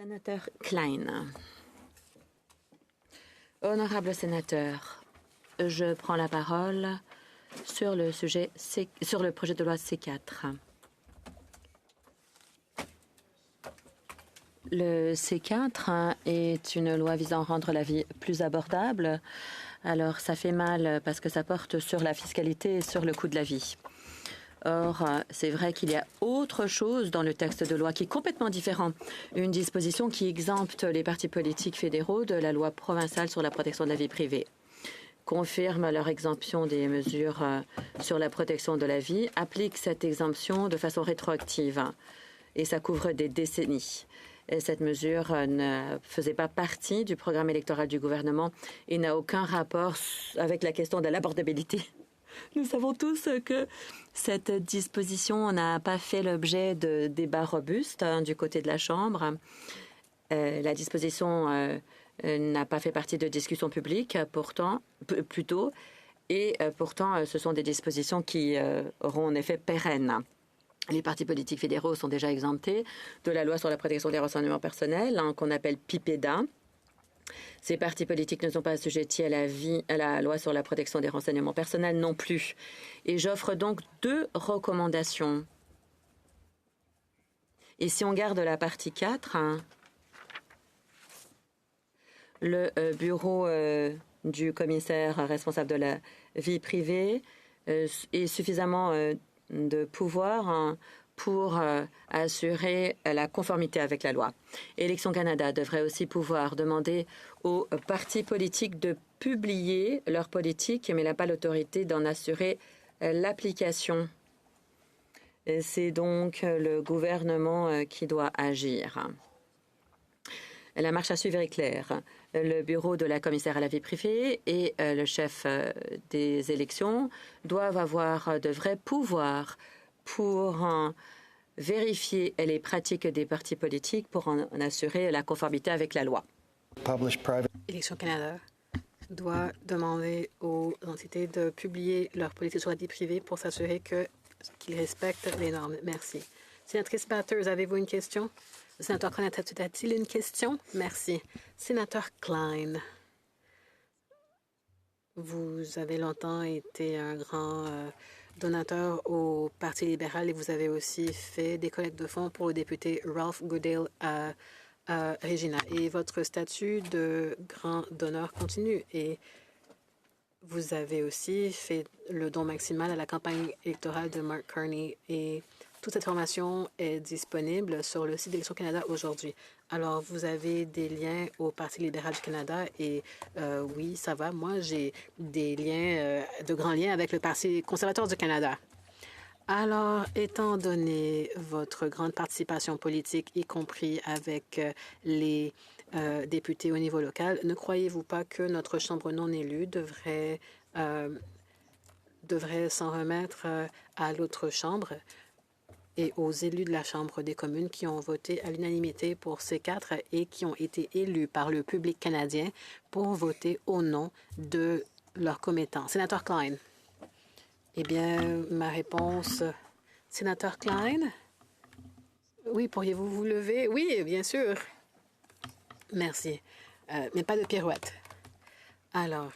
Sénateur Klein. Honorable sénateur, je prends la parole sur le projet de loi C4. Le C4 est une loi visant à rendre la vie plus abordable. Alors, ça fait mal parce que ça porte sur la fiscalité et sur le coût de la vie. Or, c'est vrai qu'il y a autre chose dans le texte de loi qui est complètement différent. Une disposition qui exempte les partis politiques fédéraux de la loi provinciale sur la protection de la vie privée. Confirme leur exemption des mesures sur la protection de la vie, applique cette exemption de façon rétroactive et ça couvre des décennies. Et cette mesure ne faisait pas partie du programme électoral du gouvernement et n'a aucun rapport avec la question de l'abordabilité. Nous savons tous que cette disposition n'a pas fait l'objet de débats robustes du côté de la Chambre. La disposition n'a pas fait partie de discussions publiques, plutôt, et pourtant, ce sont des dispositions qui auront un effet pérenne. Les partis politiques fédéraux sont déjà exemptés de la loi sur la protection des renseignements personnels, qu'on appelle PIPEDA. Ces partis politiques ne sont pas assujettis à la loi sur la protection des renseignements personnels non plus. Et j'offre donc 2 recommandations. Et si on garde la partie 4, le bureau du commissaire responsable de la vie privée est suffisamment de pouvoir pour assurer la conformité avec la loi. Élections Canada devrait aussi pouvoir demander aux partis politiques de publier leur politique, mais n'a pas l'autorité d'en assurer l'application. C'est donc le gouvernement qui doit agir. La marche à suivre est claire. Le bureau de la commissaire à la vie privée et le chef des élections doivent avoir de vrais pouvoirs pour vérifier les pratiques des partis politiques pour en assurer la conformité avec la loi. Élections Canada doit demander aux entités de publier leur politique sur la vie privée pour s'assurer qu'ils respectent les normes. Merci. Sénatrice Batters, avez-vous une question? Le sénateur Klein a-t-il une question? Merci. Sénateur Klein, vous avez longtemps été un grand donateur au Parti libéral et vous avez aussi fait des collectes de fonds pour le député Ralph Goodale à Regina. Et votre statut de grand donneur continue. Et vous avez aussi fait le don maximal à la campagne électorale de Mark Carney. Et toute cette information est disponible sur le site d'Élections Canada aujourd'hui. Alors, vous avez des liens au Parti libéral du Canada et oui, ça va. Moi, j'ai des liens, de grands liens avec le Parti conservateur du Canada. Alors, étant donné votre grande participation politique, y compris avec les députés au niveau local, ne croyez-vous pas que notre Chambre non élue devrait s'en remettre à l'autre Chambre et aux élus de la Chambre des communes qui ont voté à l'unanimité pour C4 et qui ont été élus par le public canadien pour voter au nom de leurs commettants? Sénateur Klein. Eh bien, ma réponse, sénateur Klein. Oui, pourriez-vous vous lever? Oui, bien sûr. Merci. Mais pas de pirouette. Alors,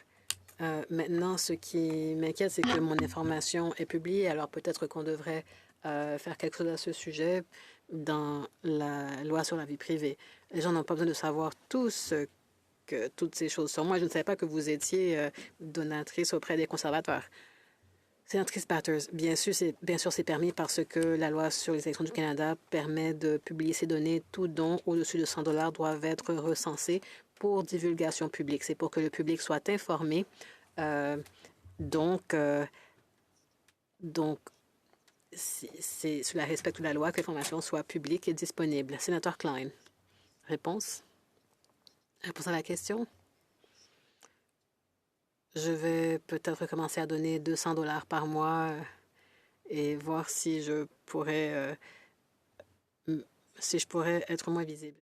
maintenant, ce qui m'inquiète, c'est que mon information est publiée. Alors, peut-être qu'on devrait faire quelque chose à ce sujet dans la loi sur la vie privée. Les gens n'ont pas besoin de savoir toutes ces choses sur moi. Je ne savais pas que vous étiez donatrice auprès des conservateurs. Sénatrice Batters, bien sûr, c'est permis parce que la loi sur les élections du Canada permet de publier ces données. Tout don au-dessus de 100 $ doivent être recensés pour divulgation publique. C'est pour que le public soit informé. Donc, cela respecte la loi que l'information soit publique et disponible. Sénateur Klein, réponse? Réponse à la question? Je vais peut-être commencer à donner 200 $ par mois et voir si je pourrais être moins visible.